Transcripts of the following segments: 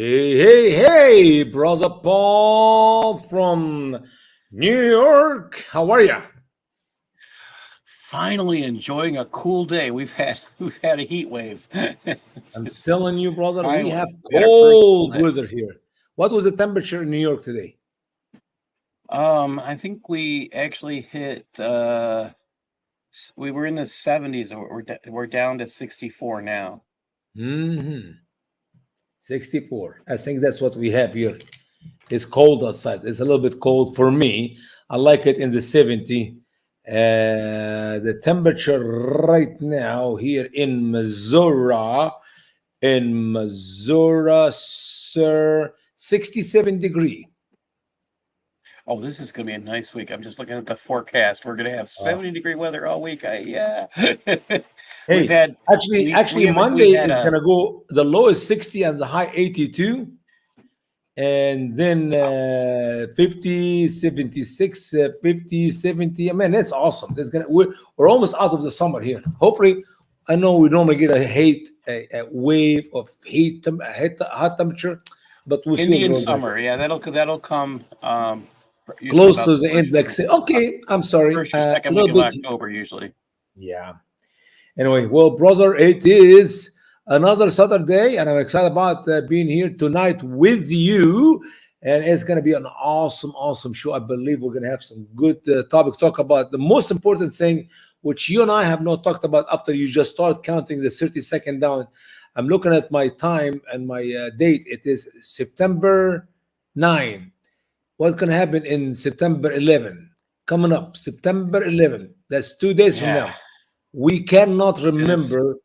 Hey, brother Paul from New York. How are you? Finally enjoying a cool day. We've had a heat wave. I'm Just telling you, brother, we have finally, we had our first cool cold day. weather here. What was the temperature in New York today? I think we actually hit. We were in the 70s. We're down to 64 now. hmm 64. I think that's what we have here. It's cold outside. It's a little bit cold for me. I like it in the 70. The temperature right now here in Missouri, sir, 67 degree. Oh, this is gonna be a nice week. I'm just looking at the forecast. We're gonna have Uh, 70-degree weather all week. Yeah. We've hey, had actually, we actually, we haven't Monday we had is a gonna go. The low is 60 and the high 82, and then wow. 50, 76, 50, 70. I mean, that's awesome. We're almost out of the summer here. Hopefully, I know we normally get a wave of hot temperature, but we'll see what's Indian going on. summer. Yeah, that'll come usually Close about to the the end, like say, Oc- okay, I'm sorry, first or a second week little of bit. October usually. Yeah. Anyway, well, brother, it is another Saturday, and I'm excited about being here tonight with you. And it's going to be an awesome, awesome show. I believe we're going to have some good topic to talk about. The most important thing, which you and I have not talked about after you just start counting the 30-second down. I'm looking at my time and my date. It is September 9. What's going to happen in September 11? Coming up, September 11. That's 2 days from Yeah, now. We cannot goodness. remember,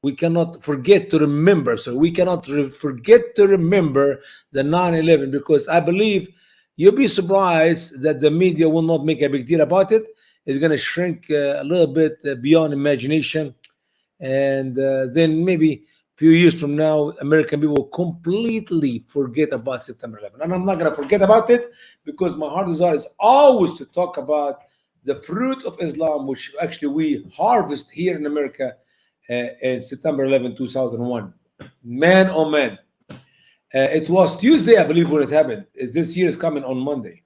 we cannot forget to remember. So we cannot forget to remember the 9/11 because I believe you'll be surprised that the media will not make a big deal about it. It's going to shrink a little bit beyond imagination. And then maybe a few years from now, American people will completely forget about September 11th. And I'm not going to forget about it because my heart desire is always to talk about the fruit of Islam, which actually we harvest here in America in September 11, 2001. Man, oh man. It was Tuesday, I believe, when it happened. This year is coming on Monday.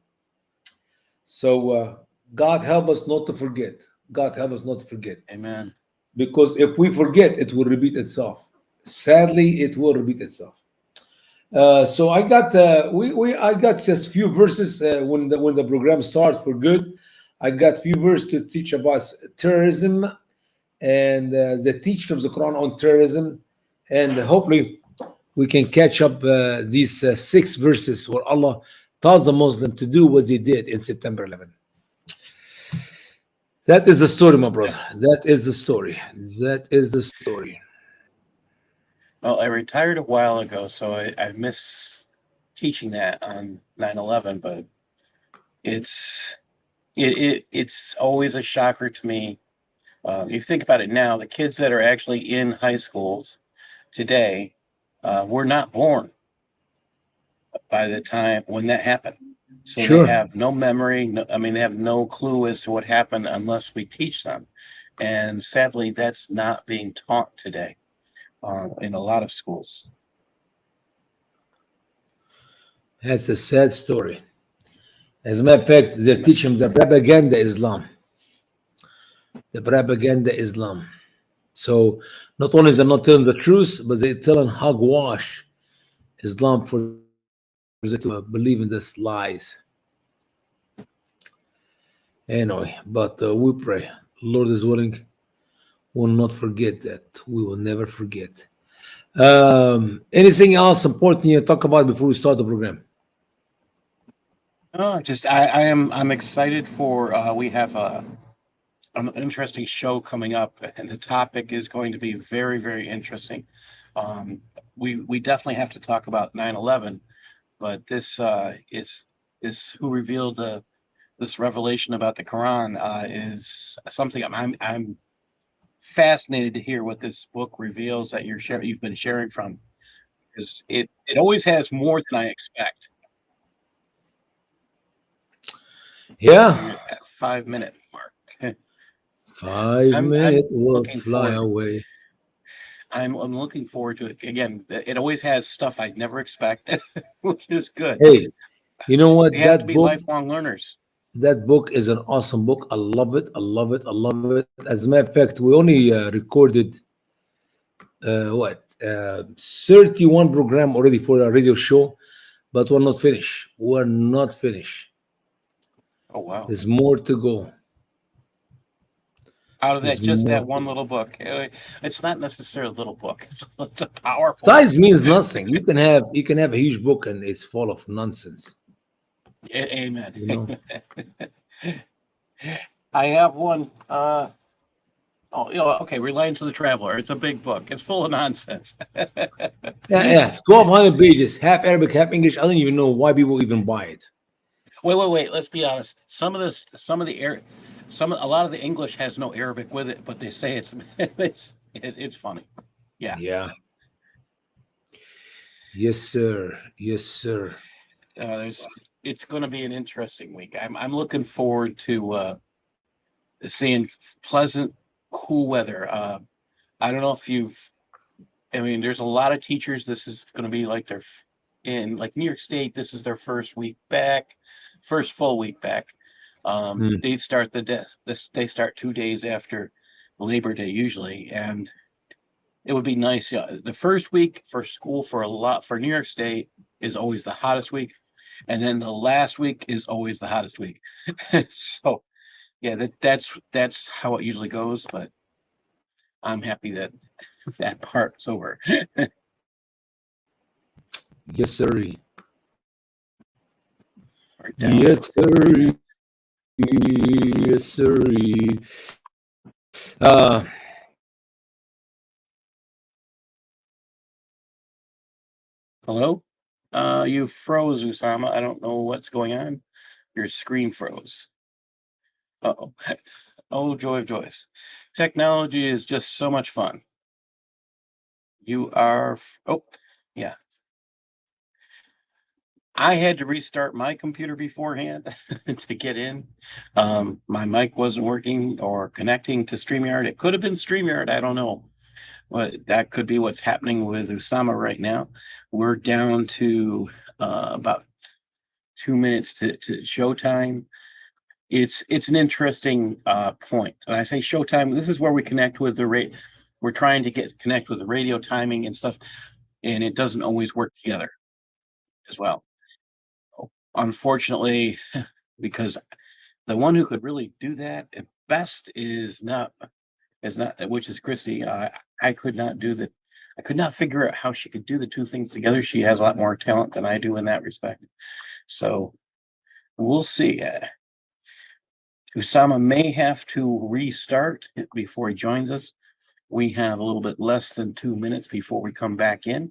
So God help us not to forget. God help us not to forget. Amen. Because if we forget, it will repeat itself. Sadly, it will repeat itself. So I got I got just few verses when the program starts for good. I got few verses to teach about terrorism and the teaching of the Quran on terrorism, and hopefully we can catch up these 6 verses where Allah tells the Muslim to do what they did in September 11. That is the story, my Yeah. brother. That is the story. That is the story. Well, I retired a while ago, so I miss teaching that on 9/11, but it's it's always a shocker to me. You think about it now, the kids that are actually in high schools today were not born by the time when that happened. So they Sure. have no memory. No, I mean, they have no clue as to what happened unless we teach them. And sadly, that's not being taught today in a lot of schools. That's a sad story. As a matter of fact, they're teaching the propaganda Islam. The propaganda Islam. So not only they're not telling the truth, but they're telling hogwash Islam for them to believe in this lies. Anyway, but we pray. Lord is willing, will not forget that. We will never forget. Anything else important you talk about before we start the program? Oh, I'm excited for we have an interesting show coming up, and the topic is going to be very interesting. Um, we definitely have to talk about 9/11, but this who revealed this revelation about the Quran is something I'm fascinated to hear what this book reveals that you've been sharing from, because it always has more than I expect. Yeah. We're at 5 minute mark. Five I'm minutes will looking fly forward. away. I'm looking forward to it. Again, it always has stuff I'd never expect, which is good. Hey, you know what? We have to be lifelong learners. That book is an awesome book. I love it. I love it. I love it. As a matter of fact, we only recorded 31 program already for a radio show, but we're not finished. We're not finished. Oh wow! There's more to go. Out of that, just that one little book. It's not necessarily a little book. It's a powerful. Size means nothing. You can have a huge book and it's full of nonsense. Amen. You know? I have one. Okay. Relating to the Traveler. It's a big book. It's full of nonsense. Yeah. 1,200 pages, half Arabic, half English. I don't even know why people even buy it. Wait. Let's be honest. A lot of the English has no Arabic with it, but they say it's funny. Yeah. Yeah. Yes, sir. Yes, sir. It's going to be an interesting week. I'm looking forward to seeing pleasant, cool weather. I don't know if there's a lot of teachers. This is going to be like in New York State. This is their first full week back. They start they start 2 days after Labor Day usually, and it would be nice. Yeah, the first week for school for New York State is always the hottest week, and then the last week is always the hottest week. So, yeah, that's how it usually goes. But I'm happy that part's over. Yes, sir. Yes, sir. Yes, sir. Hello? You froze, Usama. I don't know what's going on. Your screen froze. Uh-oh. Oh, joy of joys. Technology is just so much fun. You are... Oh, yeah. I had to restart my computer beforehand to get in. My mic wasn't working or connecting to StreamYard. It could have been StreamYard. I don't know. That could be what's happening with Usama right now. We're down to about 2 minutes to showtime. It's an interesting point. And I say showtime, this is where we connect with we're trying to connect with the radio timing and stuff, and it doesn't always work together as well. Unfortunately, because the one who could really do that at best is not, which is Christy. I could not figure out how she could do the two things together. She has a lot more talent than I do in that respect. So we'll see. Usama may have to restart before he joins us. We have a little bit less than 2 minutes before we come back in.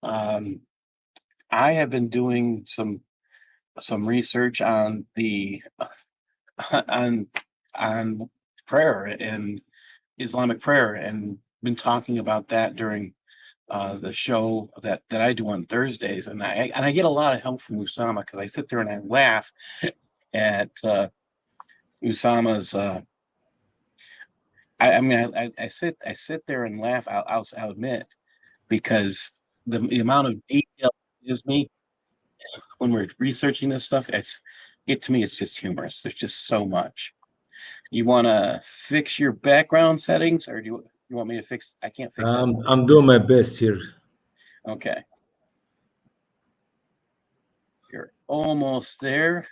I have been doing some research on on prayer and Islamic prayer, and been talking about that during the show that I do on Thursdays, and I get a lot of help from Usama because I sit there and I laugh at Usama's. I sit there and laugh. I'll admit, because the amount of detail it gives me when we're researching this stuff, to me it's just humorous. There's just so much. You want to fix your background settings, or do you want me to fix? I can't fix it. I'm doing my best here. Okay. You're almost there.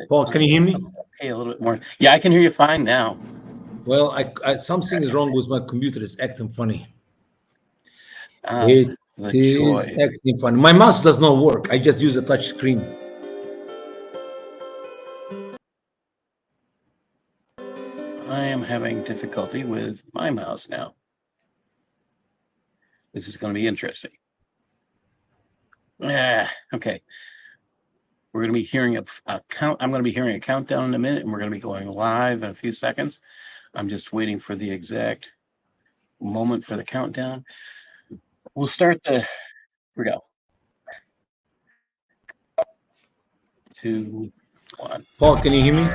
Paul, can you hear me? Hey, a little bit more. Yeah, I can hear you fine now. Well, something is wrong with my computer. It's acting funny. It is acting funny. My mouse does not work. I just use a touch screen. I am having difficulty with my mouse now. This is going to be interesting. Okay. We're going to be hearing a count. I'm going to be hearing a countdown in a minute, and we're going to be going live in a few seconds. I'm just waiting for the exact moment for the countdown. We'll start here we go. 2, 1. Paul, can you hear me?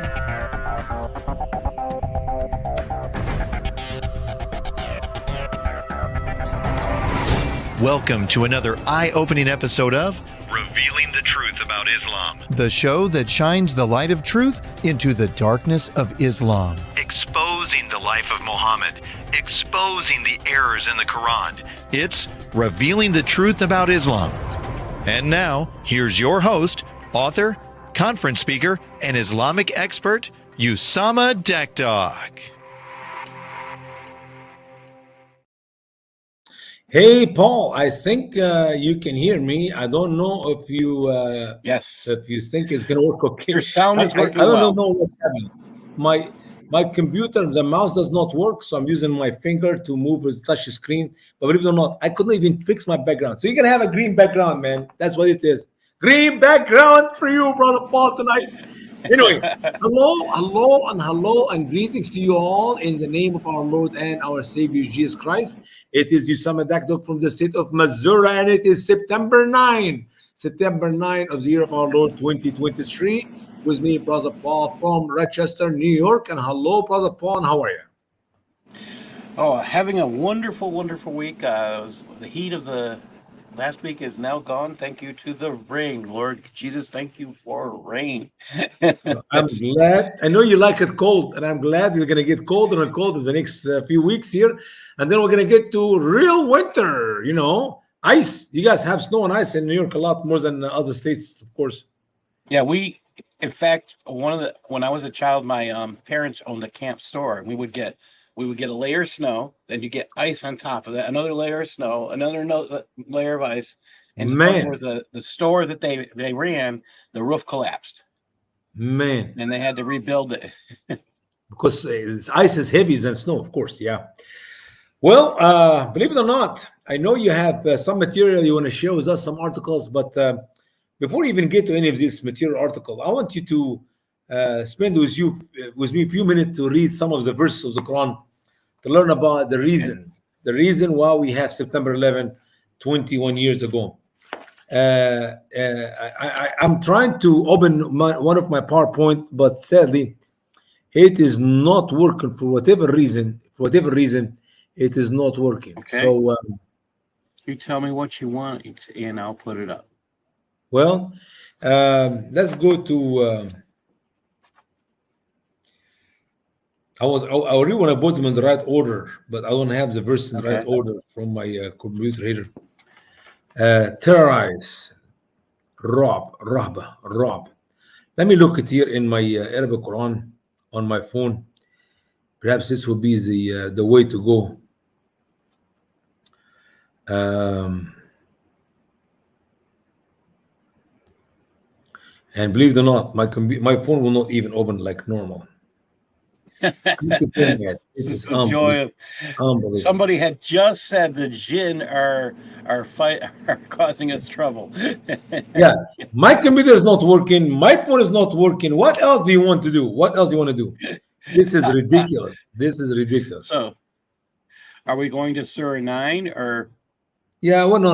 Welcome to another eye-opening episode of Revealing the Truth About Islam. the show that shines the light of truth into the darkness of Islam. Exposing the life of Muhammad. Exposing the errors in the Quran. It's Revealing the Truth About Islam. And now, here's your host, author, conference speaker, and Islamic expert, Usama Dakdok. Hey, Paul, I think you can hear me. I don't know if you Yes. if you think it's going to work okay. Your sound is working I don't well. know what's happening. My computer, the mouse does not work, so I'm using my finger to move the touch screen. But believe it or not, I couldn't even fix my background. So you're going to have a green background, man. That's what it is. Green background for you, Brother Paul, tonight. Anyway, hello, and greetings to you all in the name of our Lord and our Savior, Jesus Christ. It is Usama Dakdok from the state of Missouri, and it is September 9 of the year of our Lord 2023. With me, Brother Paul from Rochester, New York. And hello, Brother Paul, and how are you? Oh, having a wonderful, wonderful week. The heat of the last week is now gone. Thank you to the rain. Lord Jesus, thank you for rain. I'm glad. I know you like it cold, and I'm glad it's going to get colder and colder the next few weeks here. And then we're going to get to real winter, ice. You guys have snow and ice in New York a lot more than other states, of course. Yeah, in fact, when I was a child, my parents owned a camp store, and we would get a layer of snow, then you get ice on top of that, another layer of snow, another layer of ice, and the store that they ran, the roof collapsed. Man, and they had to rebuild it because ice is heavy than snow, of course. Yeah. Well, believe it or not, I know you have some material you want to share with us, some articles, but before we even get to any of this material article, I want you to spend with me a few minutes to read some of the verses of the Quran to learn about the reason why we have September 11, 21 years ago. I'm trying to open one of my PowerPoint, but sadly, it is not working for whatever reason. It is not working. Okay. So you tell me what you want, and I'll put it up. Well, let's go to. I really want to put them in the right order, but I don't have the verse in the right order from my computer here. Terrorize, rob. Let me look at here in my Arabic Quran on my phone. Perhaps this will be the way to go. And believe it or not, my phone will not even open like normal. This is the joy of somebody had just said the jinn are causing us trouble. Yeah, my computer is not working. My phone is not working. What else do you want to do? This is ridiculous. So, are we going to Surah 9 or? Yeah. Well, no.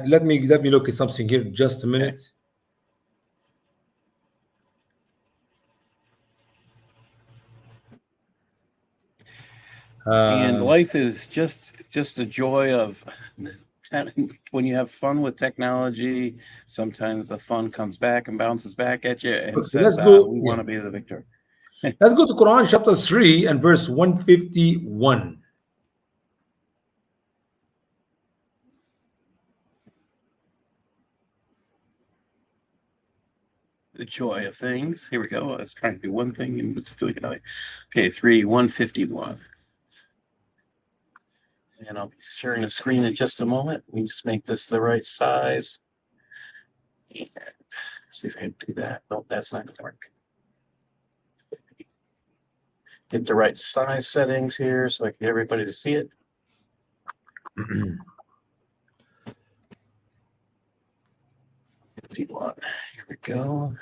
Let me look at something here. Just a minute. Okay. And life is just a joy of when you have fun with technology. Sometimes the fun comes back and bounces back at you and says, "We want to be the victor." Let's go to Quran chapter 3 and verse 151. The joy of things. Here we go. I was trying to do one thing and it's doing it. Okay, 151. And I'll be sharing the screen in just a moment. We just make this the right size. And see if I can do that. Nope, that's not going to work. Get the right size settings here so I can get everybody to see it. 51. Here we go.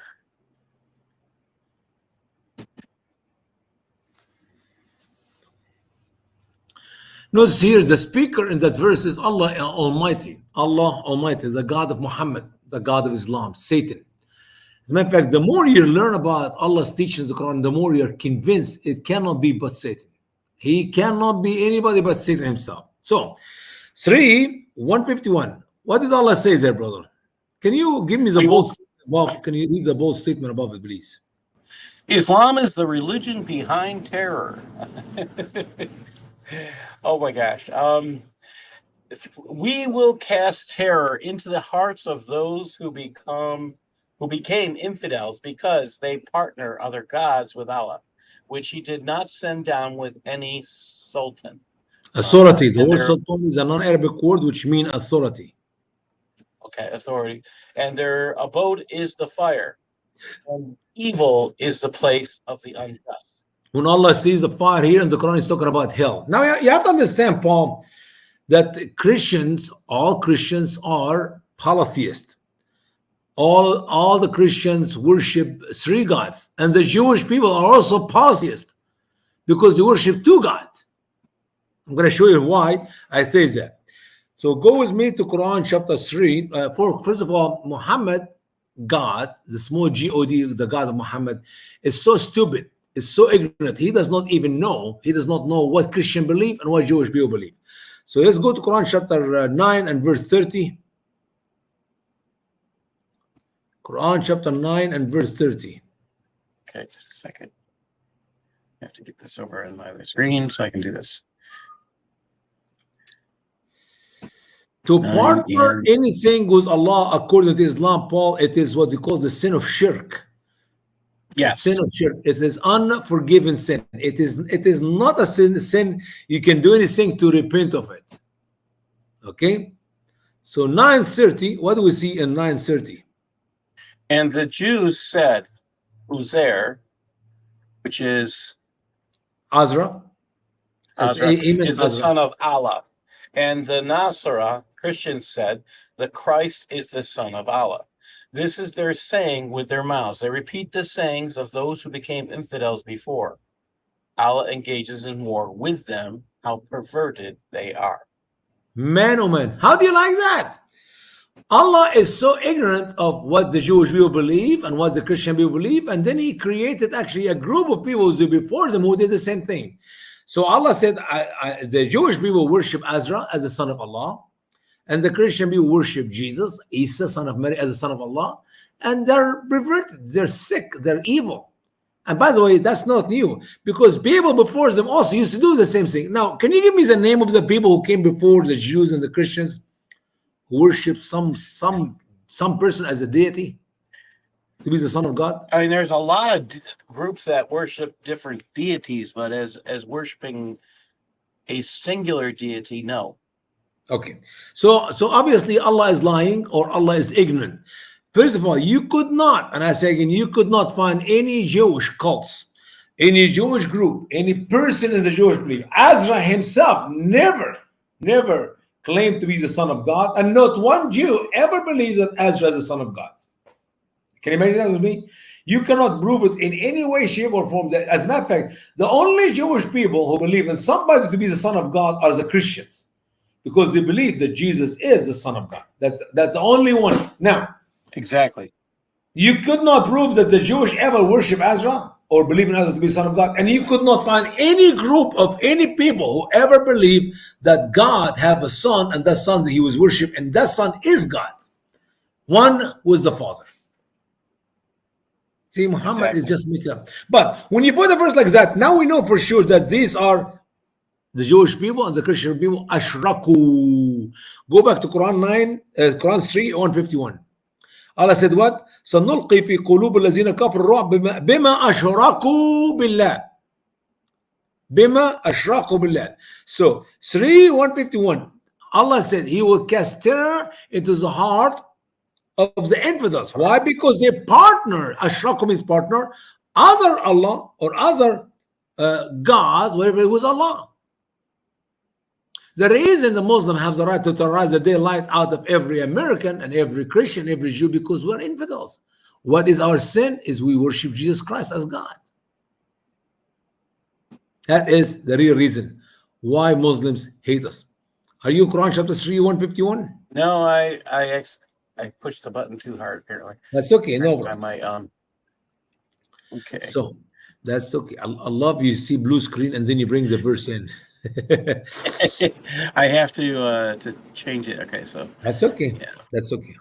Notice here the speaker in that verse is Allah Almighty. Allah Almighty, the God of Muhammad, the God of Islam, Satan. As a matter of fact, the more you learn about Allah's teachings, the Quran, the more you're convinced it cannot be but Satan. He cannot be anybody but Satan himself. So, 3, 151. What did Allah say there, brother? Can you give me the We will- bold statement above? Can you read the bold statement above it, please? Islam is the religion behind terror. Oh my gosh. We will cast terror into the hearts of those who became infidels because they partner other gods with Allah, which he did not send down with any sultan. Authority. The and word they're- sultan is a non-Arabic word which means authority. Okay, authority. And their abode is the fire. And evil is the place of the unjust. When Allah sees the fire here in the Quran, he's talking about hell. Now you have to understand, Paul, that Christians, all Christians are polytheists. All the Christians worship three gods, and the Jewish people are also polytheists because they worship two gods. I'm going to show you why I say that. So go with me to Quran chapter 3. First of all, Muhammad, God, the small God, the God of Muhammad, is so stupid, is so ignorant. He does not even know. He does not know what Christian believe and what Jewish people believe. So let's go to Quran chapter 9 and verse 30. Quran chapter 9 and verse 30. Okay, just a second. I have to get this over on my other screen so I can do this. To Nine partner and- anything with Allah, according to Islam, Paul, it is what they call the sin of shirk. Yes. Sin of shirk. It is unforgiven sin. It is not a sin you can do anything to repent of it. Okay? So 9:30, what do we see in 9:30? And the Jews said, Uzair, which is Azra. Azra, Amen, is the Azra. son of Allah. And the Nasara, Christians said, the Christ is the son of Allah. This is their saying with their mouths. They repeat the sayings of those who became infidels before. Allah engages in war with them. How perverted they are. Man, oh man, how do you like that? Allah is so ignorant of what the Jewish people believe and what the Christian people believe, and then he created actually a group of people before them who did the same thing. So Allah said the Jewish people worship Azra as the son of Allah, and the Christian people worship Jesus, Isa, son of Mary, as the son of Allah, and they're perverted, they're sick, they're evil. And by the way, that's not new, because people before them also used to do the same thing. Now, can you give me the name of the people who came before the Jews and the Christians who worship some person as a deity to be the son of God? I mean, there's a lot of groups that worship different deities, but as worshiping a singular deity, no. Okay, so obviously Allah is lying or Allah is ignorant. First of all, you could not, and I say again, you could not find any Jewish cults, any Jewish group, any person in the Jewish belief. Azra himself never claimed to be the son of God, and not one Jew ever believed that Azra is the son of God. Can you imagine that with me? You cannot prove it in any way, shape, or form. As a matter of fact, the only Jewish people who believe in somebody to be the son of God are the Christians, because they believe that Jesus is the son of God. That's the only one. Now, Exactly. you could not prove that the Jewish ever worship Azra or believe in Azra to be son of God, and you could not find any group of any people who ever believe that God have a son, and that son that he was worshipped, and that son is God. One was the Father. See, Muhammad is just making up. But when you put a verse like that, now we know for sure that these are the Jewish people and the Christian people. Ashraku. Go back to Quran 3, 151. Allah said what? سنلقي في قلوب الذين كفروا الرعب بما أشركوا بالله. بما أشركوا بالله. So 3:151. Allah said he will cast terror into the heart of the infidels. Why? Because they partner. Ashraku means partner. Other Allah or other gods, whatever it was Allah. The reason the Muslim have the right to terrorize the daylight out of every American and every Christian, every Jew, because we're infidels. What is our sin? Is we worship Jesus Christ as God. That is the real reason why Muslims hate us. Are you Quran chapter 3, 151? No, I pushed the button too hard, apparently. That's okay. No I problem. might, okay. So that's okay. I love you see blue screen and then you bring the verse in. I have to change it. Okay, so That's okay. yeah. That's okay.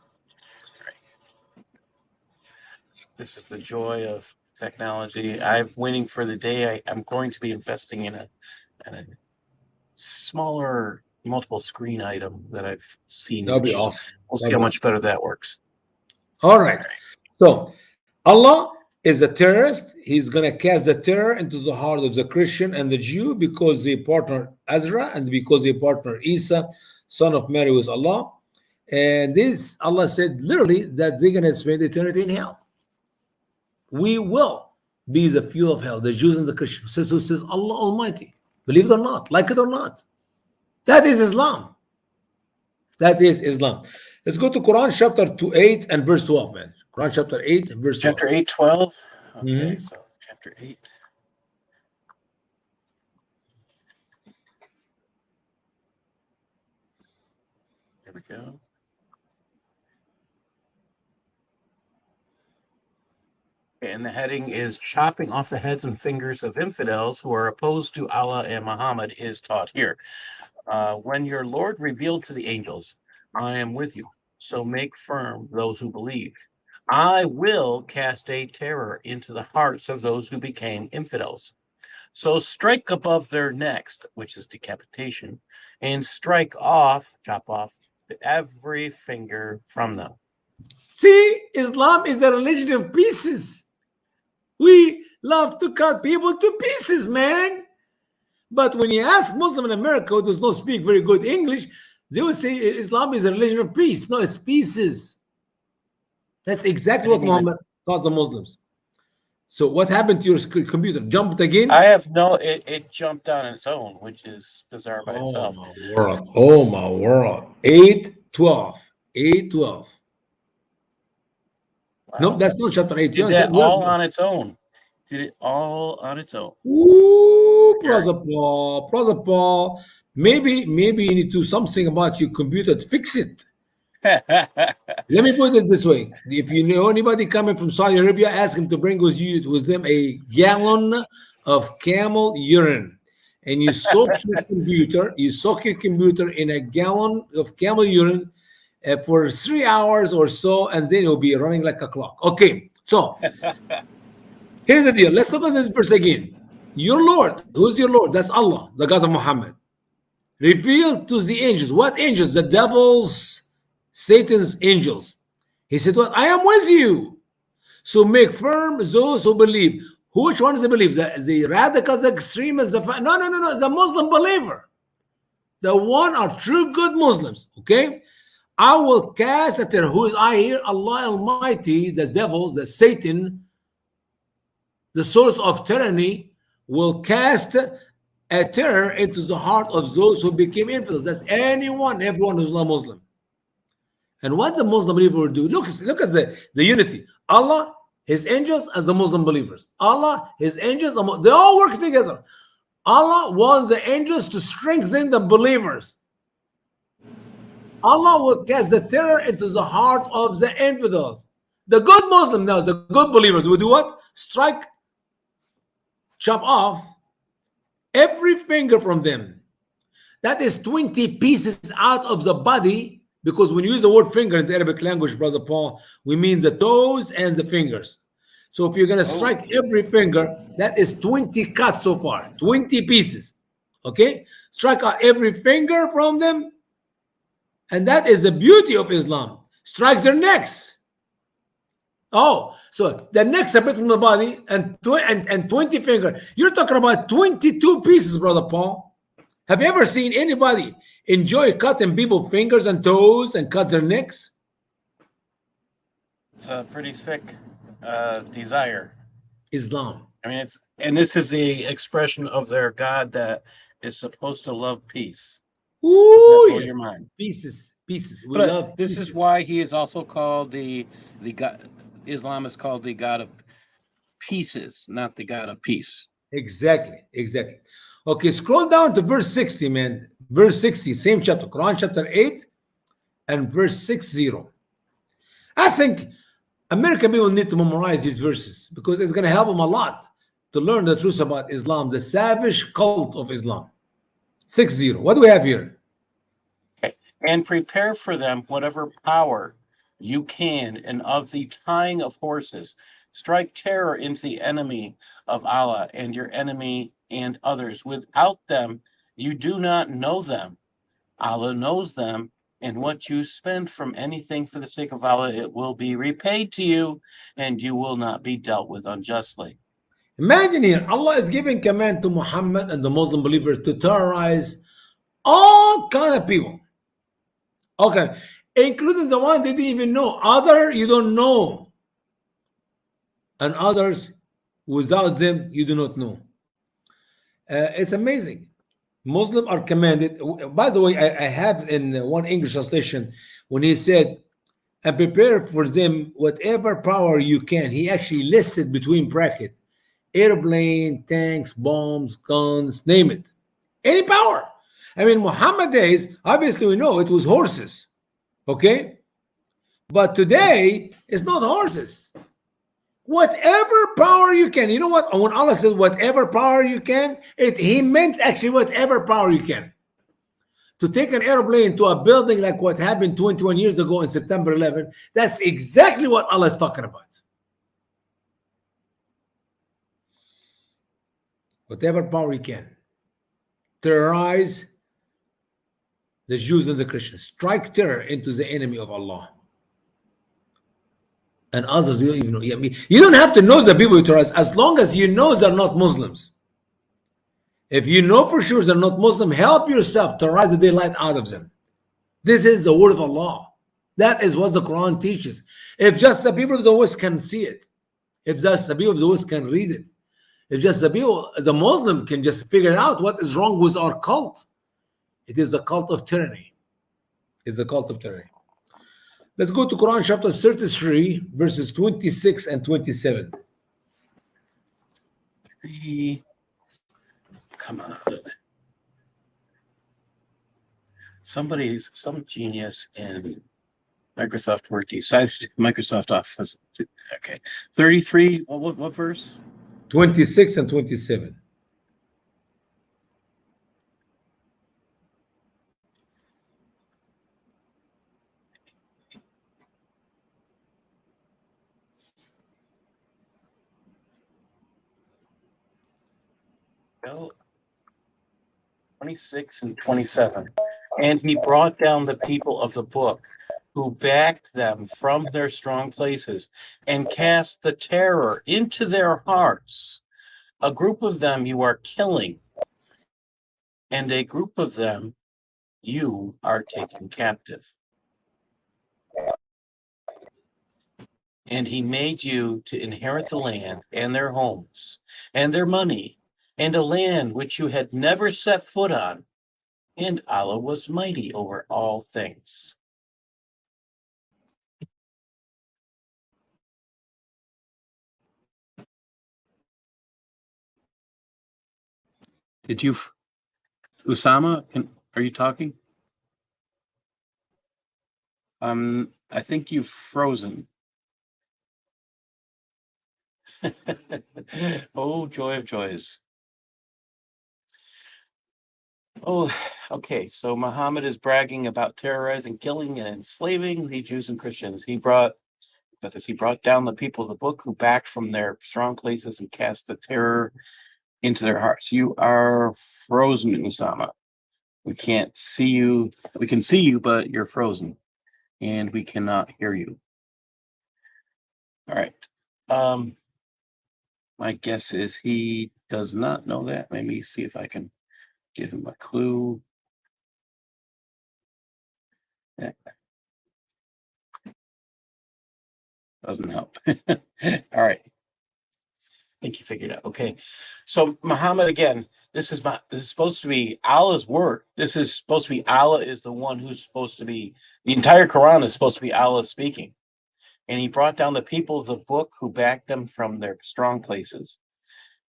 This is the joy of technology. I'm waiting for the day I'm going to be investing in a smaller multiple screen item that I've seen. That'll be which awesome. We'll see how much better that works. All right. So Allah is a terrorist. He's going to cast the terror into the heart of the Christian and the Jew because they partner Ezra and because they partner Isa, son of Mary, with Allah. And this, Allah said literally that they're going to spend eternity in hell. We will be the fuel of hell, the Jews and the Christians. Who says Allah Almighty. Believe it or not, like it or not. That is Islam. That is Islam. Let's go to Quran chapter 8 and verse 12, man. Quran chapter 8 and verse 12. Chapter 8, 12. Okay, Mhm. so chapter 8. There we go. And the heading is chopping off the heads and fingers of infidels who are opposed to Allah and Muhammad is taught here. When your Lord revealed to the angels, I am with you, so make firm those who believe. I will cast a terror into the hearts of those who became infidels. So strike above their necks, which is decapitation, and chop off every finger from them. See, Islam is a religion of pieces. We love to cut people to pieces, man. But when you ask Muslim in America who does not speak very good English, they will say Islam is a religion of peace. No, it's pieces. That's exactly what Muhammad taught the Muslims. So what happened to your computer? Jumped again? I have no, it jumped on its own, which is bizarre by itself. My world. Oh my world. 8:12. 8:12. Wow. No, that's not chapter 8. Did that all on its own. Did it all on its own. Ooh, Brother Paul. Maybe you need to do something about your computer to fix it. Let me put it this way. If you know anybody coming from Saudi Arabia, ask him to bring with them a gallon of camel urine. And you soak your computer in a gallon of camel urine for 3 hours or so, and then it will be running like a clock. Okay, so here's the deal. Let's look at this verse again. Your Lord, who's your Lord? That's Allah, the God of Muhammad. Revealed to the angels. What angels? The devil's, Satan's angels. He said, "What? I am with you. So make firm those who believe." Which one is the believe? The radical, the extremists, no, the Muslim believer. The one are true good Muslims. Okay? I will cast a terror. Who is I here? Allah Almighty, the devil, the Satan, the source of tyranny, will cast a terror into the heart of those who became infidels. That's everyone who's not Muslim. And what the Muslim believer will do? Look at the unity. Allah, His angels, and the Muslim believers. Allah, His angels, they all work together. Allah wants the angels to strengthen the believers. Allah will cast the terror into the heart of the infidels. The good Muslim now, the good believers, will do what? Chop off every finger from them. That is 20 pieces out of the body, because when you use the word finger in the Arabic language, Brother Paul, we mean the toes and the fingers. So if you're going to strike every finger, that is 20 cuts so far, 20 pieces. Okay? Strike out every finger from them. And that is the beauty of Islam. Strike their necks. Oh, so the neck separate from the body and 20 fingers. You're talking about 22 pieces, Brother Paul. Have you ever seen anybody enjoy cutting people's fingers and toes and cut their necks? It's a pretty sick desire. Islam. I mean, this is the expression of their God that is supposed to love peace. Ooh, Blow yes. your mind. Pieces. We But love this pieces. is why he is also called the God. Islam is called the God of pieces, not the God of peace. Exactly. Okay, scroll down to verse 60, man. Verse 60, same chapter, Quran chapter 8 and verse 60. I think American people need to memorize these verses because it's going to help them a lot to learn the truth about Islam, the savage cult of Islam. 60. What do we have here? Okay. And prepare for them whatever power you can, and of the tying of horses, strike terror into the enemy of Allah and your enemy and others. Without them, you do not know them. Allah knows them, and what you spend from anything for the sake of Allah, it will be repaid to you, and you will not be dealt with unjustly. Imagine here, Allah is giving command to Muhammad and the Muslim believers to terrorize all kind of people. Okay, including the one they didn't even know. Other you don't know. And others, without them, you do not know. It's amazing. Muslims are commanded. By the way, I have in one English translation when he said, and prepare for them whatever power you can. He actually listed between bracket, airplane, tanks, bombs, guns, name it. Any power. I mean, Muhammad days, obviously we know it was horses. Okay? But today, it's not horses. Whatever power you can. You know what? When Allah says whatever power you can, he meant actually whatever power you can. To take an airplane to a building like what happened 21 years ago in September 11, that's exactly what Allah is talking about. Whatever power you can. Terrorize the Jews and the Christians. Strike terror into the enemy of Allah. And others, you don't even know. You don't have to know the people you terrorize as long as you know they're not Muslims. If you know for sure they're not Muslim, help yourself terrorize the daylight out of them. This is the word of Allah. That is what the Quran teaches. If just the people of the West can see it, if just the people of the West can read it, if just the people, the Muslim can just figure out what is wrong with our cult. It is a cult of tyranny. It's a cult of tyranny. Let's go to Quran chapter 33, verses 26 and 27. Come on. Some genius in Microsoft Word decided to Microsoft Office. Okay. 33, what verse? 26 and 27. Well, 26 and 27. And he brought down the people of the book, who backed them from their strong places and cast the terror into their hearts. A group of them you are killing, and a group of them you are taking captive. And he made you to inherit the land and their homes and their money and a land which you had never set foot on. And Allah was mighty over all things. Did you, Usama? Are you talking? I think you've frozen. Oh, joy of joys. Oh, okay. So Muhammad is bragging about terrorizing, killing, and enslaving the Jews and Christians. He brought down the people of the book, who backed from their strong places and cast the terror into their hearts. You are frozen, Usama. We can't see you. We can see you, but you're frozen, and we cannot hear you. All right. My guess is he does not know that. Let me see if I can give him a clue. Yeah. Doesn't help. All right. I think you figured out. Okay. So Muhammad, again, this is supposed to be Allah's word. This is supposed to be Allah is the one who's supposed to be, the entire Quran is supposed to be Allah speaking. And he brought down the people of the book, who backed them from their strong places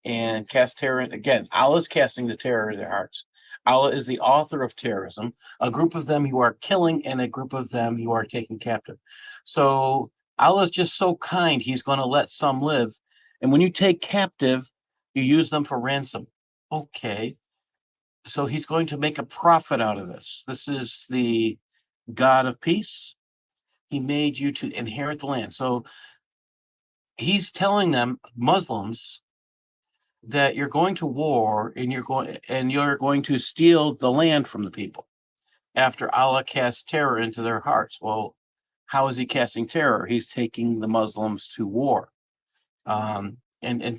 and cast terror. Again, Allah is casting the terror in their hearts. Allah is the author of terrorism. A group of them you are killing, and a group of them you are taking captive. So Allah is just so kind, he's going to let some live. And when you take captive, you use them for ransom. Okay. So he's going to make a profit out of this. This is the God of peace. He made you to inherit the land. So he's telling them, Muslims, that you're going to war and you're going to steal the land from the people after Allah casts terror into their hearts. Well, how is he casting terror? He's taking the Muslims to war. And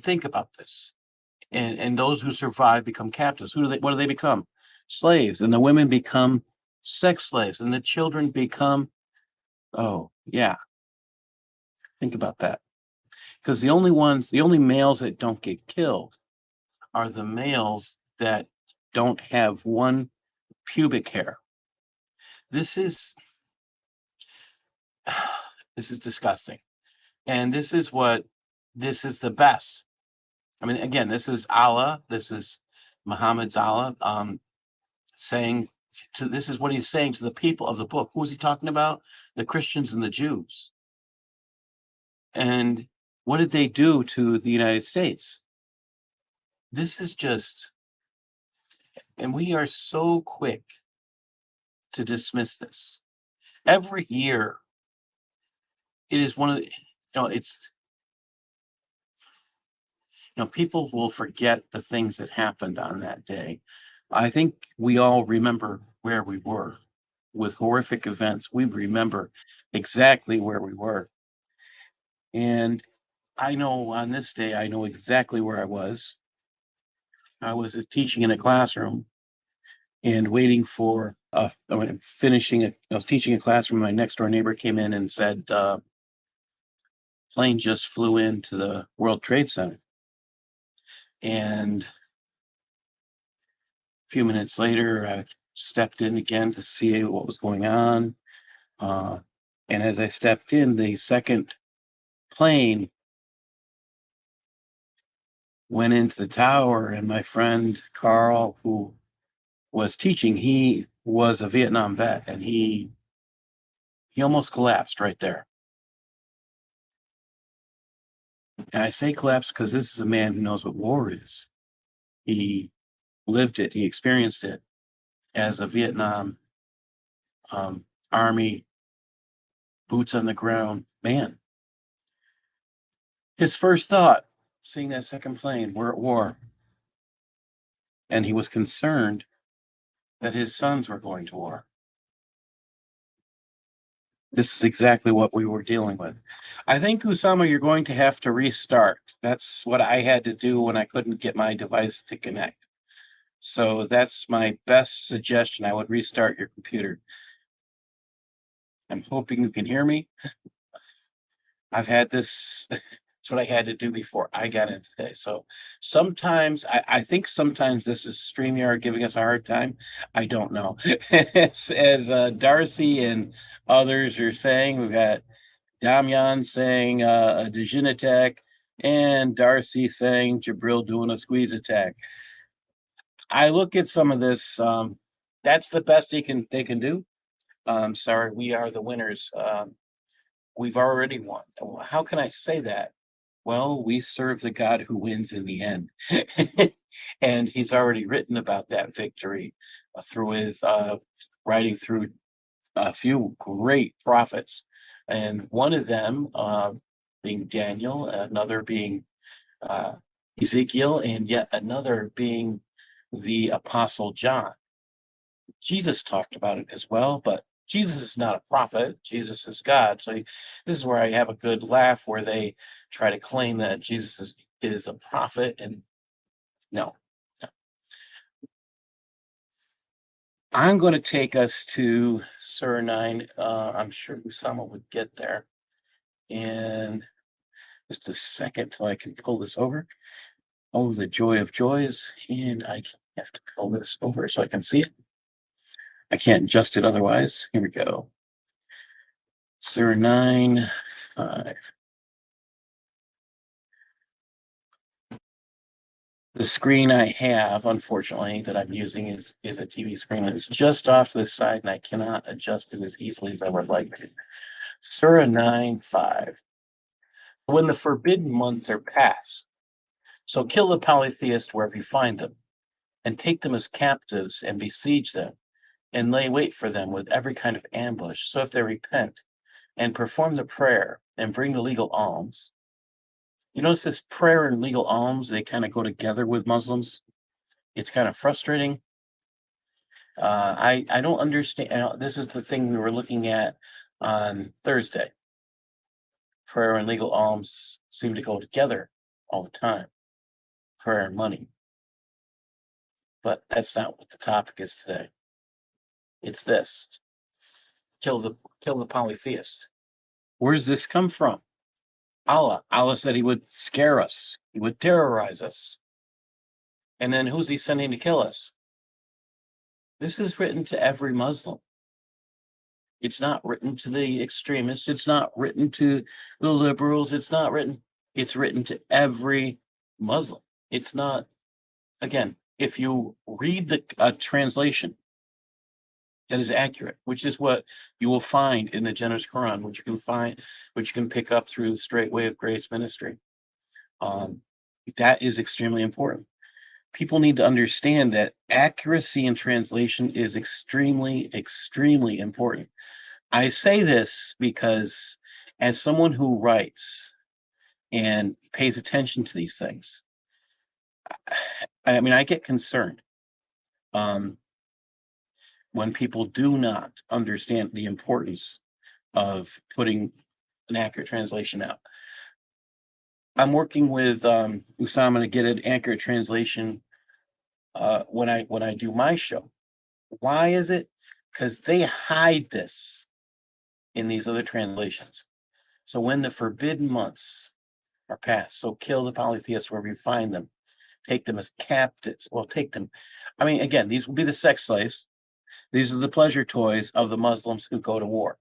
think about this. And those who survive become captives. What do they become? Slaves. And the women become sex slaves. And the children become, oh, yeah. Think about that. Because the only males that don't get killed are the males that don't have one pubic hair. This is disgusting. And this is the best. I mean, again, this is Allah. This is Muhammad's Allah this is what he's saying to the people of the book. Who is he talking about? The Christians and the Jews. And what did they do to the United States? This is just, and we are so quick to dismiss this. Every year, it is one of the, people will forget the things that happened on that day. I think we all remember where we were with horrific events. We remember exactly where we were. And I know on this day, I know exactly where I was. I was teaching in a classroom and waiting for, I was teaching a classroom. My next door neighbor came in and said, plane just flew into the World Trade Center. And a few minutes later, I stepped in again to see what was going on. And as I stepped in, the second plane went into the tower, and my friend Carl, who was teaching, he was a Vietnam vet, and he almost collapsed right there. And I say collapsed because this is a man who knows what war is. He lived it. He experienced it as a Vietnam Army, boots on the ground man. His first thought, seeing that second plane, we're at war. And he was concerned that his sons were going to war. This is exactly what we were dealing with. I think, Usama, you're going to have to restart. That's what I had to do when I couldn't get my device to connect. So that's my best suggestion. I would restart your computer. I'm hoping you can hear me. I've had this, it's what I had to do before I got in today. So sometimes, I think sometimes this is StreamYard giving us a hard time. I don't know. As Darcy and others are saying, we've got Damian saying a Dejin attack, and Darcy saying Jabril doing a squeeze attack. I look at some of this, that's the best they can do. Sorry, we are the winners. We've already won. How can I say that? Well, we serve the God who wins in the end. And he's already written about that victory through his writing through a few great prophets. And one of them being Daniel, another being Ezekiel, and yet another being the Apostle John. Jesus talked about it as well, but Jesus is not a prophet. Jesus is God. So this is where I have a good laugh, where they try to claim that Jesus is a prophet, and no. I'm going to take us to Surah 9. I'm sure Usama would get there in just a second till I can pull this over. Oh, the joy of joys. And I have to pull this over so I can see it. I can't adjust it otherwise. Here we go. Surah 9:5. The screen I have, unfortunately, that I'm using is a TV screen. It's just off to the side, and I cannot adjust it as easily as I would like to. Surah 9:5. When the forbidden months are past, so kill the polytheist wherever you find them. and take them as captives and besiege them and lay wait for them with every kind of ambush. So if they repent and perform the prayer and bring the legal alms, you notice this prayer and legal alms, they kind of go together with Muslims. It's kind of frustrating. I don't understand. This is the thing we were looking at on Thursday. Prayer and legal alms seem to go together all the time. Prayer and money. But that's not what the topic is today. It's this. Kill the polytheist. Where does this come from? Allah. Allah said he would scare us. He would terrorize us. And then who's he sending to kill us? This is written to every Muslim. It's not written to the extremists. It's not written to the liberals. It's written to every Muslim. It's not, again, if you read the translation that is accurate, which is what you will find in the generous Qur'an, which you can pick up through the Straaight Way of Grace Ministry. That is extremely important. People need to understand that accuracy in translation is extremely, extremely important. I say this because as someone who writes and pays attention to these things, I mean, I get concerned when people do not understand the importance of putting an accurate translation out. I'm working with Usama to get an accurate translation when I do my show. Why is it? Because they hide this in these other translations. So when the forbidden months are passed, so kill the polytheists wherever you find them, take them as captives. Well, take them. I mean, again, these will be the sex slaves. These are the pleasure toys of the Muslims who go to war.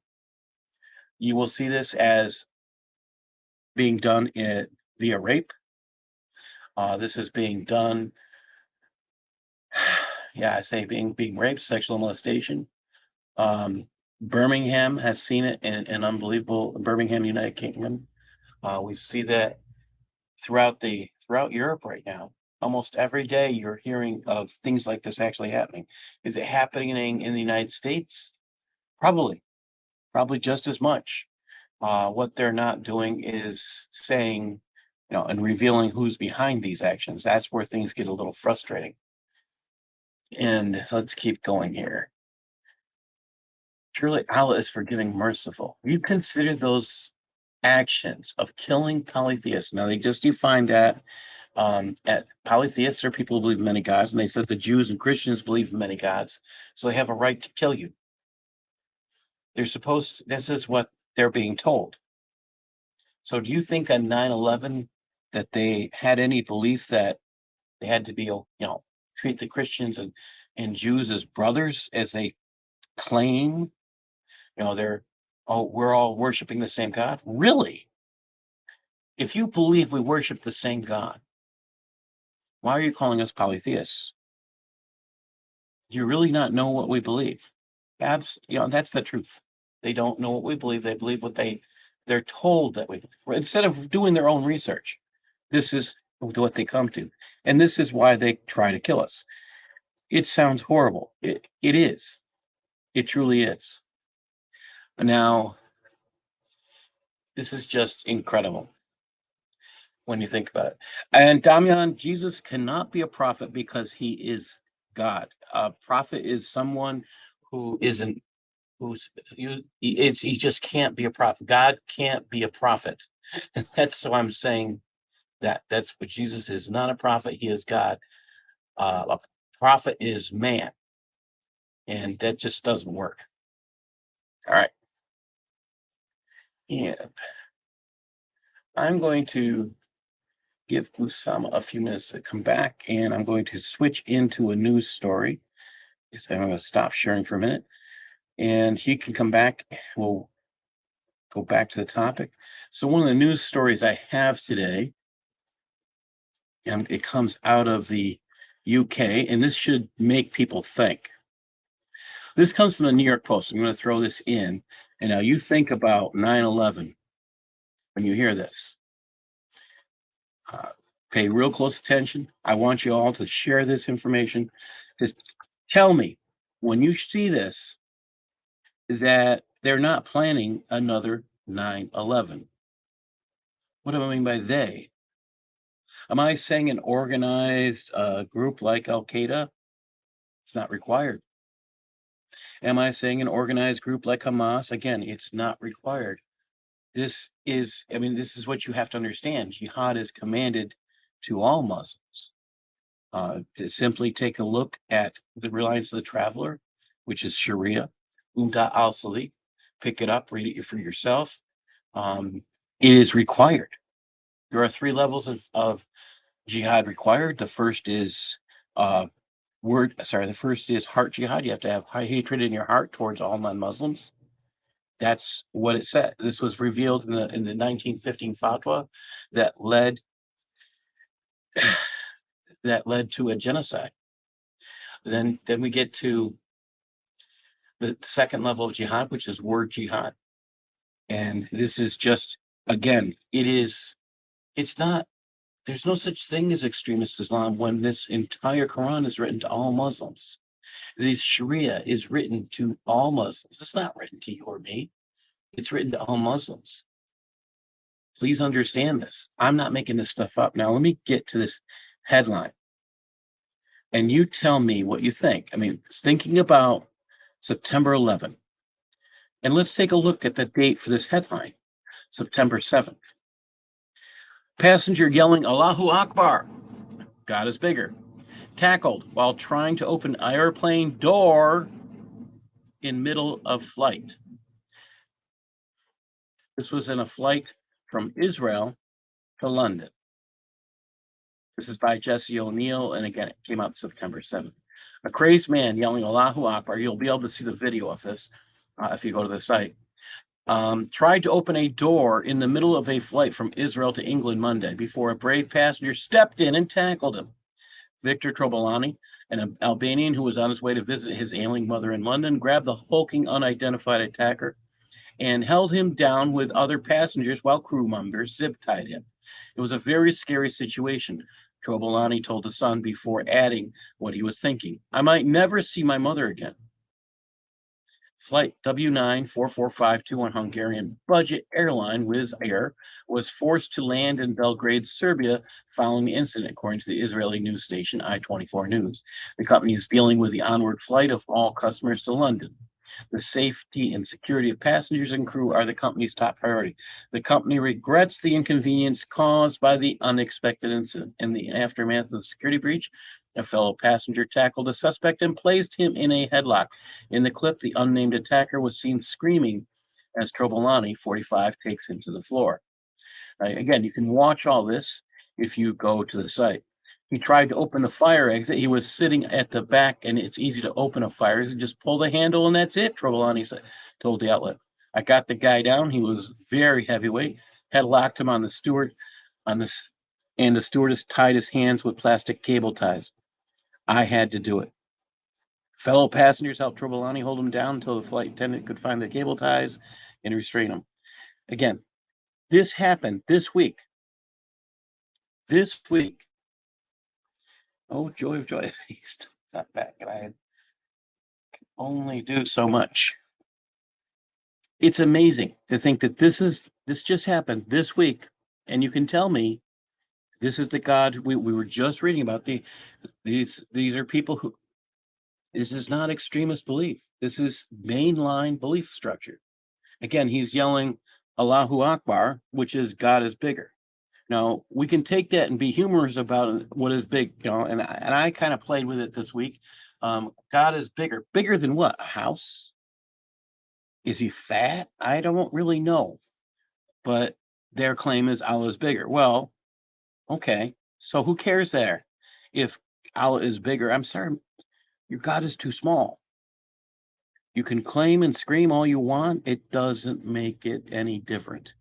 You will see this as being done via rape. This is being done, being raped, sexual molestation. Birmingham has seen it in unbelievable Birmingham, United Kingdom. We see that throughout Europe right now. Almost every day you're hearing of things like this actually happening. Is it happening in the United States? Probably just as much. What they're not doing is saying, and revealing who's behind these actions. That's where things get a little frustrating. And let's keep going here. Truly, Allah is forgiving, merciful. You consider those actions of killing polytheists. Now, you find that at polytheists are people who believe in many gods, and they said the Jews and Christians believe in many gods, so they have a right to kill you. This is what they're being told. So do you think on 9/11 that they had any belief that they had to be, treat the Christians and Jews as brothers, as they claim? We're all worshiping the same God? Really? If you believe we worship the same God, why are you calling us polytheists? Do you really not know what we believe? That's the truth. They don't know what we believe. They believe what they're told that we believe. Instead of doing their own research, this is what they come to. And this is why they try to kill us. It sounds horrible. It is. It truly is. Now, this is just incredible when you think about it. And Damian, Jesus cannot be a prophet because he is God. A prophet is someone who isn't, he just can't be a prophet. God can't be a prophet. And that's why I'm saying that's what Jesus is. Not a prophet, he is God. A prophet is man. And that just doesn't work. All right. And I'm going to give Usama a few minutes to come back, and I'm going to switch into a news story. So I'm going to stop sharing for a minute, and he can come back. We'll go back to the topic. So one of the news stories I have today, and it comes out of the UK, and this should make people think. This comes from the New York Post. I'm going to throw this in, and now you think about 9/11 when you hear this. Pay real close attention. I want you all to share this information. Just tell me when you see this that they're not planning another 9/11. What do I mean by they? Am I saying an organized group like Al Qaeda? It's not required. Am I saying an organized group like Hamas? Again, it's not required. This is what you have to understand. Jihad is commanded to all Muslims. To simply take a look at the Reliance of the Traveler, which is Sharia, Umda al-Salik, pick it up, read it for yourself. It is required. There are 3 levels of jihad required. The first is the first is heart jihad. You have to have high hatred in your heart towards all non-Muslims. That's what it said. This was revealed in the 1915 fatwa that led to a genocide. Then we get to the second level of jihad, which is word jihad. And this is just, again, it's not, there's no such thing as extremist Islam when this entire Quran is written to all Muslims. This Sharia is written to all Muslims. It's not written to you or me. It's written to all Muslims. Please understand this. I'm not making this stuff up. Now, let me get to this headline. And you tell me what you think. I mean, thinking about September 11. And let's take a look at the date for this headline, September 7th. Passenger yelling, Allahu Akbar, God is bigger. Tackled while trying to open airplane door in middle of flight. This was in a flight from Israel to London. This is by Jesse O'Neill, and again, it came out September 7th. A crazed man yelling Allahu Akbar, you'll be able to see the video of this if you go to the site, tried to open a door in the middle of a flight from Israel to England Monday before a brave passenger stepped in and tackled him. Victor Trobolani, an Albanian who was on his way to visit his ailing mother in London, grabbed the hulking unidentified attacker and held him down with other passengers while crew members zip-tied him. It was a very scary situation, Trobolani told the Sun before adding what he was thinking. I might never see my mother again. Flight W94452 Hungarian budget airline Wizz Air was forced to land in Belgrade, Serbia following the incident, according to the Israeli news station I-24 News. The company is dealing with the onward flight of all customers to London. The safety and security of passengers and crew are the company's top priority. The company regrets the inconvenience caused by the unexpected incident. In the aftermath of the security breach, a fellow passenger tackled a suspect and placed him in a headlock. In the clip, the unnamed attacker was seen screaming as Trobolani, 45, takes him to the floor. Again, you can watch all this if you go to the site. He tried to open the fire exit. He was sitting at the back, and it's easy to open a fire. You just pull the handle, and that's it, Trobolani told the outlet. I got the guy down. He was very heavyweight. Had locked him on the steward, and the stewardess tied his hands with plastic cable ties. I had to do it. Fellow passengers helped Trobolani hold him down until the flight attendant could find the cable ties and restrain him. Again, this happened this week. This week. Oh, joy of joy. Stop back. And I can only do so much. It's amazing to think that this just happened this week. And you can tell me this is the God we were just reading about. These are people who, this is not extremist belief. This is mainline belief structure. Again, he's yelling Allahu Akbar, which is God is bigger. Now, we can take that and be humorous about what is big, and I kind of played with it this week. God is bigger. Bigger than what? A house? Is he fat? I don't really know. But their claim is Allah is bigger. Well, okay. So who cares there? If Allah is bigger, I'm sorry, your God is too small. You can claim and scream all you want. It doesn't make it any different.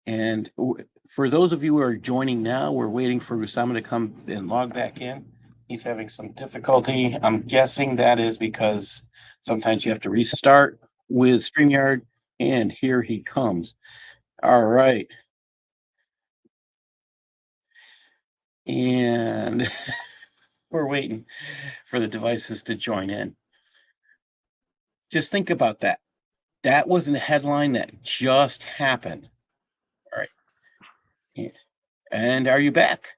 And for those of you who are joining now, we're waiting for Usama to come and log back in. He's having some difficulty. I'm guessing that is because sometimes you have to restart with StreamYard, and here he comes. All right. And we're waiting for the devices to join in. Just think about that. That was a headline that just happened. All right. And are you back?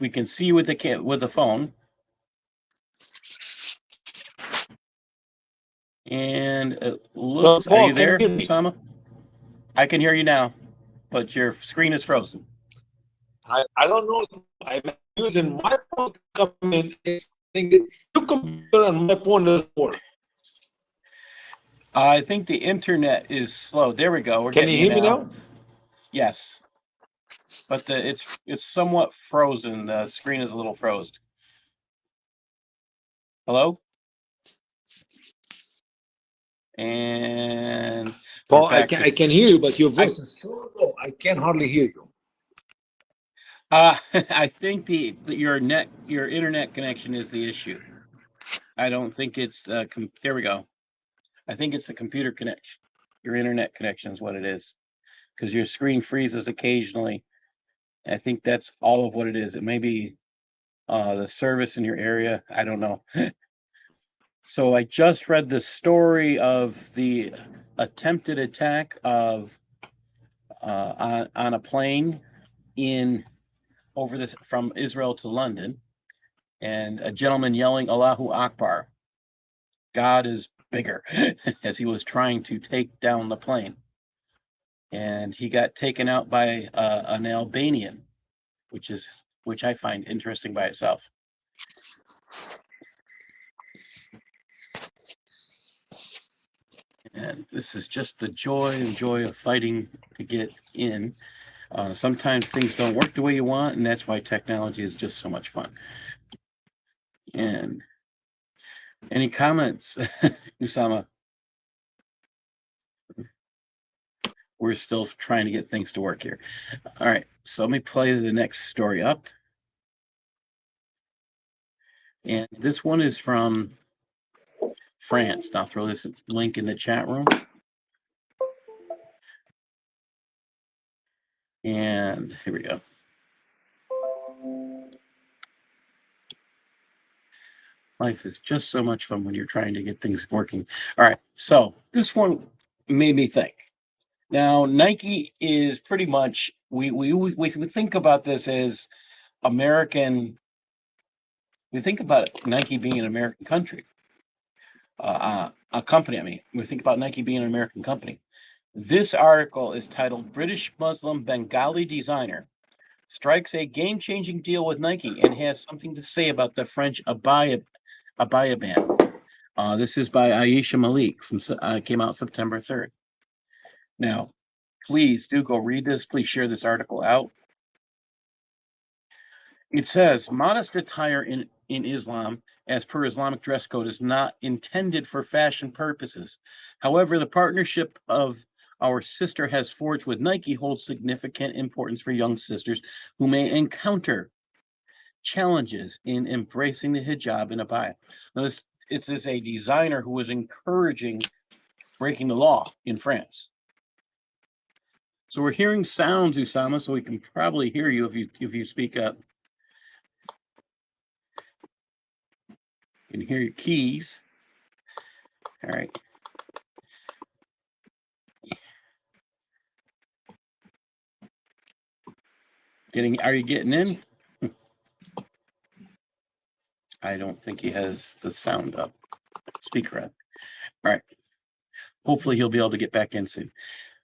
We can see you with the phone. And it looks, Paul, are you there, can you hear me? Usama? I can hear you now, but your screen is frozen. I don't know. I'm using my phone to come in. It's thinking your computer and my phone doesn't work. I think the internet is slow. There we go. We're Can you getting hear me now? Yes, but it's somewhat frozen. The screen is a little frozen. Hello? And Paul, we're back I can hear you, but your voice is so low. I can hardly hear you. I think your internet connection is the issue. I don't think it's there we go. I think it's the computer connection. Your internet connection is what it is, because your screen freezes occasionally. I think that's all of what it is. It may be the service in your area. I don't know. So I just read the story of the attempted attack of on a plane from Israel to London, and a gentleman yelling Allahu Akbar, God is bigger, as he was trying to take down the plane. And he got taken out by an Albanian, which I find interesting by itself. And this is just the joy of fighting to get in. Sometimes things don't work the way you want, and that's why technology is just so much fun. And any comments, Usama? We're still trying to get things to work here. All right, so let me play the next story up. And this one is from France. I'll throw this link in the chat room. And here we go. Life is just so much fun when you're trying to get things working. All right, so this one made me think. Now, Nike is pretty much, we think about this as American. We think about Nike being an American country, a company. I mean, we think about Nike being an American company. This article is titled "British Muslim Bengali Designer Strikes a Game-Changing Deal with Nike and Has Something to Say About the French Abaya Ban." This is by Aisha Malik, came out September 3rd. Now, please do go read this. Please share this article out. It says, modest attire in Islam, as per Islamic dress code, is not intended for fashion purposes. However, the partnership of our sister has forged with Nike holds significant importance for young sisters who may encounter challenges in embracing the hijab and abaya. Now, this is a designer who is encouraging breaking the law in France. So we're hearing sounds, Usama, so we can probably hear you if you speak up. You can hear your keys. All right. Are you getting in? I don't think he has the sound up. Speaker up. All right. Hopefully he'll be able to get back in soon.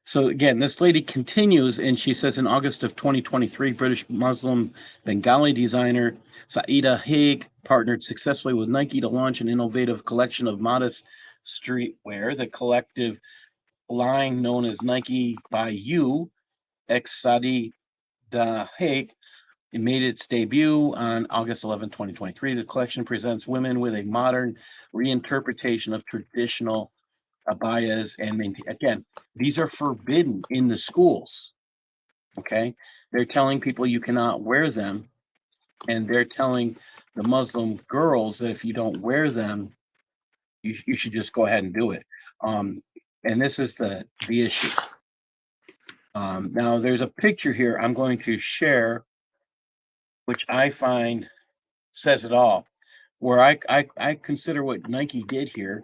So again, this lady continues, and she says in August of 2023, British Muslim Bengali designer Saida Haig partnered successfully with Nike to launch an innovative collection of modest streetwear. The collective line, known as Nike by You, ex Saida Haig, it made its debut on August 11, 2023. The collection presents women with a modern reinterpretation of traditional abayas, and again, these are forbidden in the schools. Okay, they're telling people you cannot wear them, and they're telling the Muslim girls that if you don't wear them, you should just go ahead and do it. And this is the issue. Now, there's a picture here I'm going to share, which I find says it all. Where I consider what Nike did here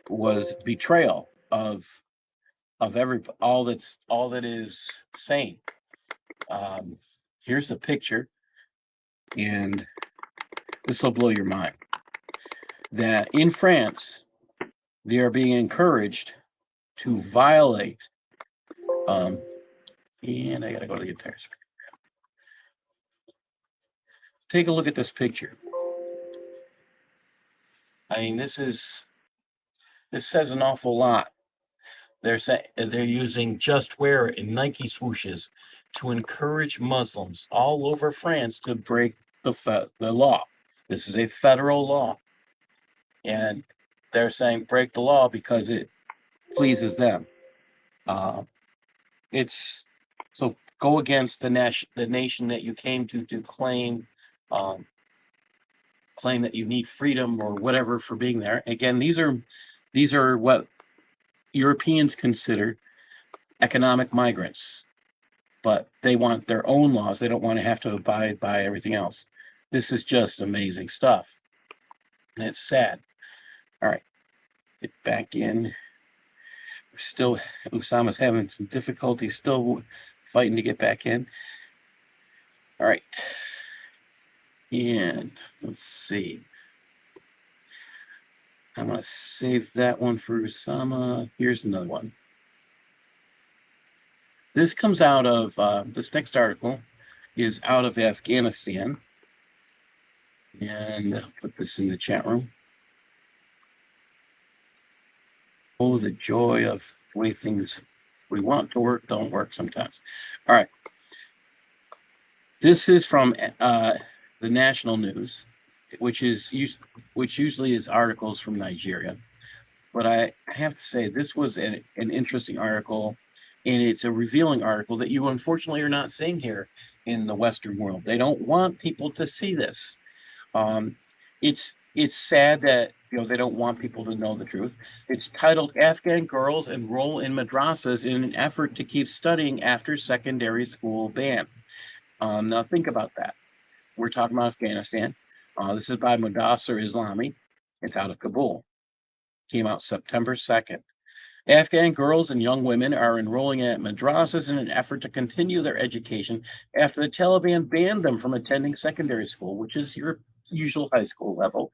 was betrayal of all that is sane. Here's the picture, and this will blow your mind. That in France, they are being encouraged to violate. And I gotta go to the entire screen. Take a look at this picture. I mean, this says an awful lot. They're using Just Wear and Nike swooshes to encourage Muslims all over France to break the law. This is a federal law, and they're saying break the law because it pleases them. It's so go against the nation that you came to claim that you need freedom or whatever for being there. Again, these are what Europeans consider economic migrants, but they want their own laws. They don't want to have to abide by everything else. This is just amazing stuff, and it's sad. All right, get back in. Usama's having some difficulty, still fighting to get back in. All right, and let's see. I'm going to save that one for Usama. Here's another one. This comes out of, this next article is out of Afghanistan. And I'll put this in the chat room. Oh, the joy of the way things we want to work don't work sometimes. All right. This is from the national news, which usually is articles from Nigeria. But I have to say, this was an interesting article, and it's a revealing article that you unfortunately are not seeing here in the Western world. They don't want people to see this. It's sad that they don't want people to know the truth. It's titled "Afghan Girls Enroll in Madrasas in an Effort to Keep Studying After Secondary School Ban." Now think about that. We're talking about Afghanistan. This is by Mudassir Islami. It's out of Kabul. Came out September 2nd. Afghan girls and young women are enrolling at madrasas in an effort to continue their education after the Taliban banned them from attending secondary school, which is your usual high school level.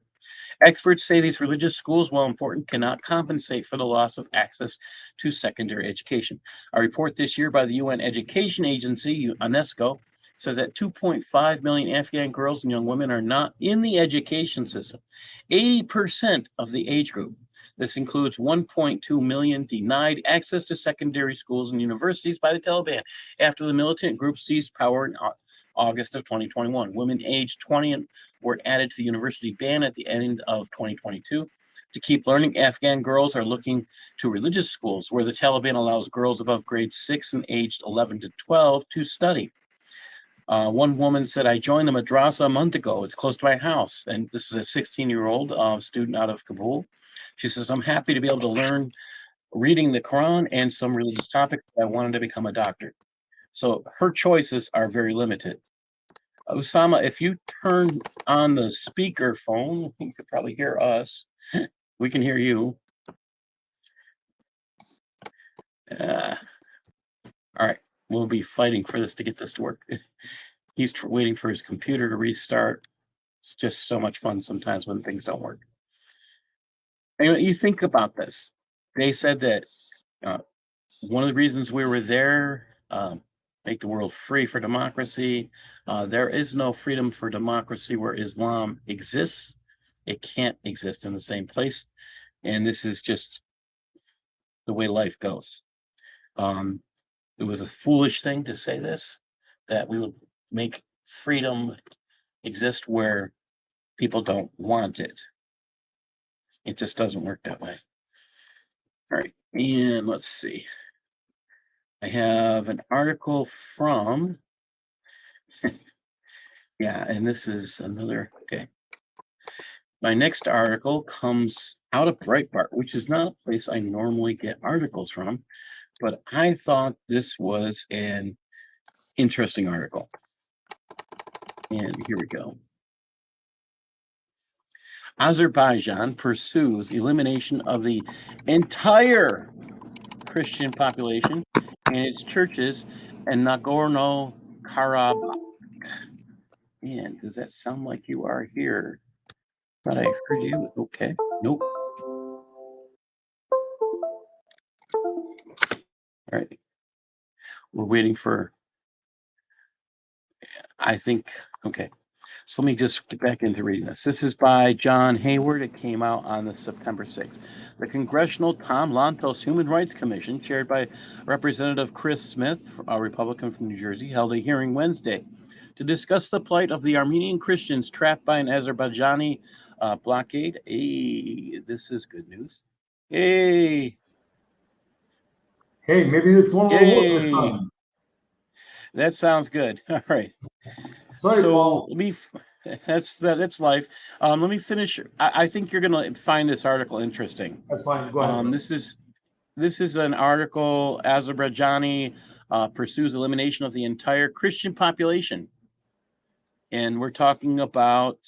Experts say these religious schools, while important, cannot compensate for the loss of access to secondary education. A report this year by the UN Education Agency, UNESCO, said that 2.5 million Afghan girls and young women are not in the education system, 80% of the age group. This includes 1.2 million denied access to secondary schools and universities by the Taliban after the militant group seized power in August of 2021. Women aged 20 were added to the university ban at the end of 2022. To keep learning, Afghan girls are looking to religious schools where the Taliban allows girls above grade 6 and aged 11 to 12 to study. One woman said, "I joined the madrasa a month ago. It's close to my house." And this is a 16-year-old student out of Kabul. She says, "I'm happy to be able to learn reading the Qur'an and some religious topics. I wanted to become a doctor." So her choices are very limited. Usama, if you turn on the speaker phone, you could probably hear us. We can hear you. All right. We'll be fighting for this to get this to work. He's waiting for his computer to restart. It's just so much fun sometimes when things don't work. Anyway, you think about this. They said that one of the reasons we were there, make the world free for democracy. There is no freedom for democracy where Islam exists. It can't exist in the same place. And this is just the way life goes. It was a foolish thing to say this, that we would make freedom exist where people don't want it. It just doesn't work that way. All right, and let's see. I have an article from, yeah, and this is another, okay. My next article comes out of Breitbart, which is not a place I normally get articles from, but I thought this was an interesting article. And here we go. Azerbaijan pursues elimination of the entire Christian population and its churches in Nagorno-Karabakh. Man, does that sound like you are here? Thought I heard you. Okay. Nope. All right. We're waiting for, I think, okay. So let me just get back into reading this. This is by John Hayward. It came out on the September 6th. The Congressional Tom Lantos Human Rights Commission, chaired by Representative Chris Smith, a Republican from New Jersey, held a hearing Wednesday to discuss the plight of the Armenian Christians trapped by an Azerbaijani blockade. Hey, this is good news. Hey. Hey, maybe this one will work this Yay. time. That sounds good. All right. Sorry, So Paul. that's life. Let me finish. I think you're gonna find this article interesting. That's fine. Go ahead. This is an article. Azerbaijani pursues elimination of the entire Christian population, and we're talking about